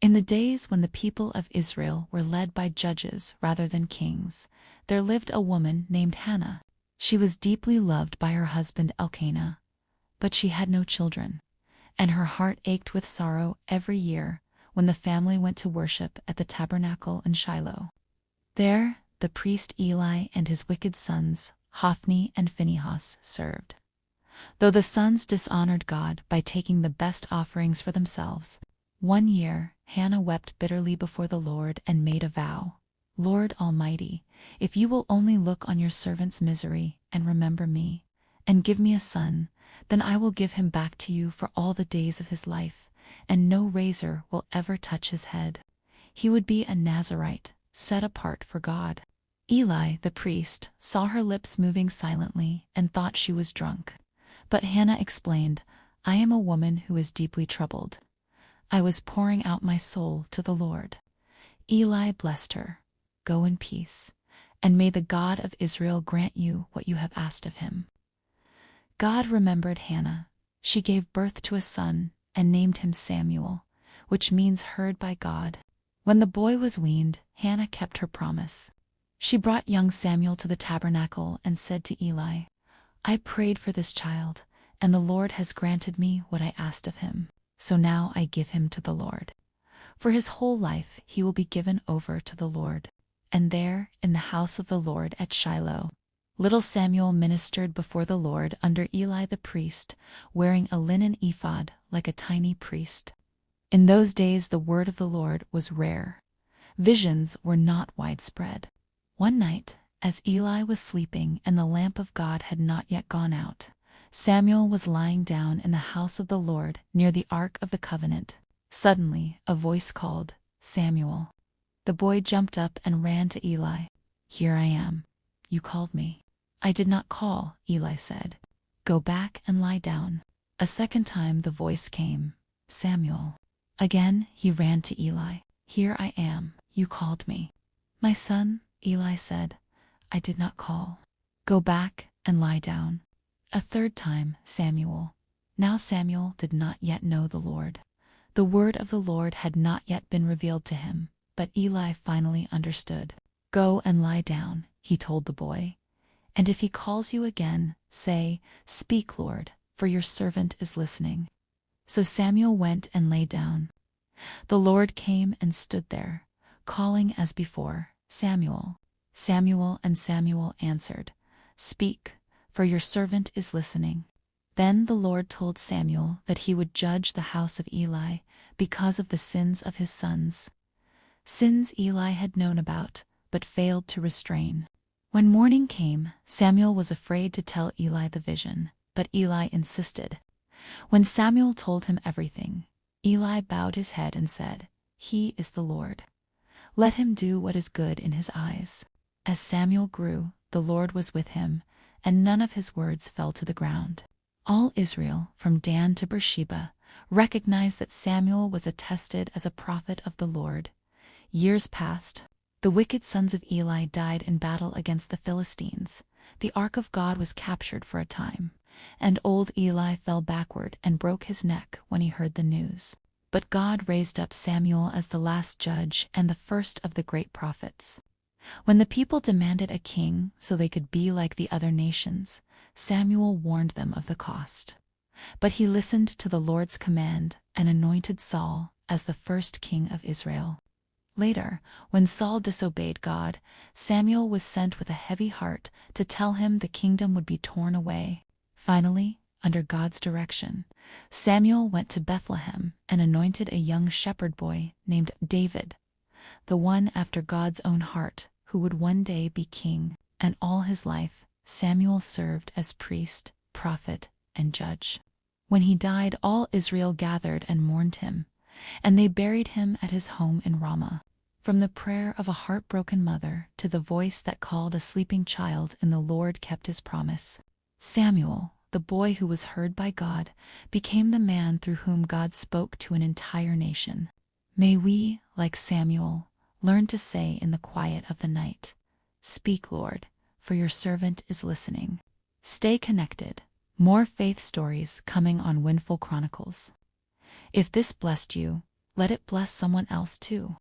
In the days when the people of Israel were led by judges rather than kings, there lived a woman named Hannah. She was deeply loved by her husband Elkanah, but she had no children, and her heart ached with sorrow every year when the family went to worship at the tabernacle in Shiloh. There, the priest Eli and his wicked sons, Hophni and Phinehas, served. Though the sons dishonored God by taking the best offerings for themselves, one year Hannah wept bitterly before the Lord and made a vow. Lord Almighty, if you will only look on your servant's misery and remember me, and give me a son, then I will give him back to you for all the days of his life, and no razor will ever touch his head. He would be a Nazirite, set apart for God. Eli, the priest, saw her lips moving silently and thought she was drunk. But Hannah explained, I am a woman who is deeply troubled. I was pouring out my soul to the Lord. Eli blessed her. Go in peace, and may the God of Israel grant you what you have asked of him. God remembered Hannah. She gave birth to a son and named him Samuel, which means heard by God. When the boy was weaned, Hannah kept her promise. She brought young Samuel to the tabernacle and said to Eli, I prayed for this child, and the Lord has granted me what I asked of him. So now I give him to the Lord. For his whole life he will be given over to the Lord. And there, in the house of the Lord at Shiloh, little Samuel ministered before the Lord under Eli the priest, wearing a linen ephod like a tiny priest. In those days the word of the Lord was rare. Visions were not widespread. One night, as Eli was sleeping and the lamp of God had not yet gone out, Samuel was lying down in the house of the Lord near the Ark of the Covenant. Suddenly, a voice called, Samuel. The boy jumped up and ran to Eli. Here I am. You called me. I did not call, Eli said. Go back and lie down. A second time the voice came, Samuel. Again he ran to Eli. Here I am. You called me. My son, Eli said, I did not call. Go back and lie down. A third time, Samuel. Now Samuel did not yet know the Lord. The word of the Lord had not yet been revealed to him, but Eli finally understood. Go and lie down, he told the boy. And if he calls you again, say, Speak, Lord, for your servant is listening. So Samuel went and lay down. The Lord came and stood there, calling as before, Samuel. Samuel, and Samuel answered, Speak, for your servant is listening. Then the Lord told Samuel that he would judge the house of Eli because of the sins of his sons. Sins Eli had known about, but failed to restrain. When morning came, Samuel was afraid to tell Eli the vision, but Eli insisted. When Samuel told him everything, Eli bowed his head and said, He is the Lord. Let him do what is good in his eyes. As Samuel grew, the Lord was with him, and none of his words fell to the ground. All Israel, from Dan to Beersheba, recognized that Samuel was attested as a prophet of the Lord. Years passed. The wicked sons of Eli died in battle against the Philistines. The ark of God was captured for a time, and old Eli fell backward and broke his neck when he heard the news. But God raised up Samuel as the last judge and the first of the great prophets. When the people demanded a king so they could be like the other nations, Samuel warned them of the cost. But he listened to the Lord's command and anointed Saul as the first king of Israel. Later, when Saul disobeyed God, Samuel was sent with a heavy heart to tell him the kingdom would be torn away. Finally, under God's direction, Samuel went to Bethlehem and anointed a young shepherd boy named David, the one after God's own heart, who would one day be king. And all his life, Samuel served as priest, prophet, and judge. When he died, all Israel gathered and mourned him, and they buried him at his home in Ramah. From the prayer of a heartbroken mother to the voice that called a sleeping child, and the Lord kept his promise. Samuel, the boy who was heard by God, became the man through whom God spoke to an entire nation. May we, like Samuel, learn to say in the quiet of the night, Speak, Lord, for your servant is listening. Stay connected. More faith stories coming on Winful Chronicles. If this blessed you, let it bless someone else too.